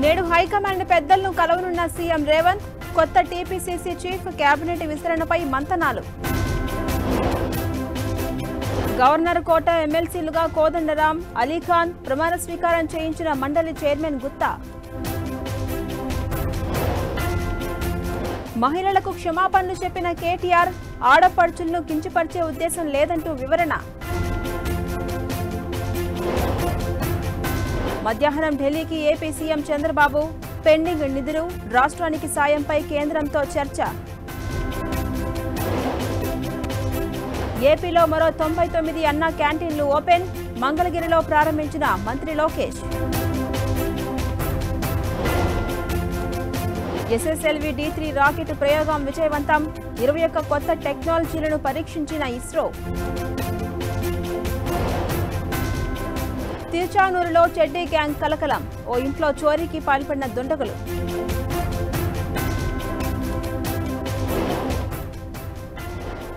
నేడు హైకమాండ్ పెద్దలను కలవనున్న సీఎం రేవంత్. కొత్త టీపీసీసీ చీఫ్ కేబినెట్ విస్తరణపై మంతనాలు. గవర్నర్ కోట ఎమ్మెల్సీలుగా కోదండరాం, అలీఖాన్ ప్రమాణ స్వీకారం చేయించిన మండలి చైర్మన్ గుత్తా. మహిళలకు క్షమాపణలు చెప్పిన కేటీఆర్, ఆడపడుచులను కించపరిచే ఉద్దేశం లేదంటూ వివరణ. మధ్యాహ్నం ఢిల్లీకి ఏపీ సీఎం చంద్రబాబు. పెండింగ్ నిధులు, రాష్ట్రానికి సాయంపై కేంద్రంతో చర్చ. ఏపీలో మరో 99 అన్నా క్యాంటీన్లు ఓపెన్. మంగళగిరిలో ప్రారంభించిన మంత్రి లోకేష్. ఎస్ఎస్ఎల్వి D3 రాకెట్ ప్రయోగం విజయవంతం. 21 కొత్త టెక్నాలజీలను పరీక్షించిన ఇస్రో. తిరుచానూరులో చెడ్డీ గ్యాంగ్ కలకలం. ఓ ఇంట్లో చోరీకి పాల్పడిన దుండగులు.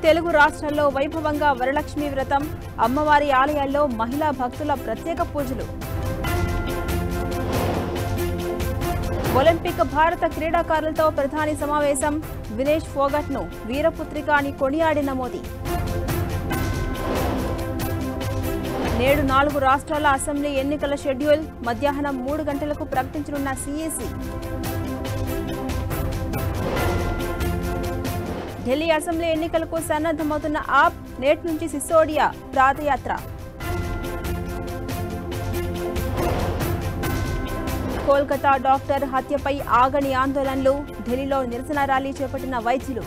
తెలుగు రాష్ట్రాల్లో వైభవంగా వరలక్ష్మి వ్రతం. అమ్మవారి ఆలయాల్లో మహిళా భక్తుల ప్రత్యేక పూజలు. ఒలింపిక్ భారత క్రీడాకారులతో ప్రధాని సమావేశం. వినేష్ ఫోగట్ను వీరపుత్రిక అని కొనియాడిన మోదీ. నేడు 4 రాష్ట్రాల అసెంబ్లీ ఎన్నికల షెడ్యూల్. మధ్యాహ్నం 3 గంటలకు ప్రకటించనున్న సీఈసీ. ఢిల్లీ అసెంబ్లీ ఎన్నికలకు సన్నద్దమవుతున్న ఆప్. నేటి నుంచి సిసోడియా పాదయాత్ర. కోల్కతా డాక్టర్ హత్యపై ఆగని ఆందోళనలు. ఢిల్లీలో నిరసన ర్యాలీ చేపట్టిన వైద్యులు.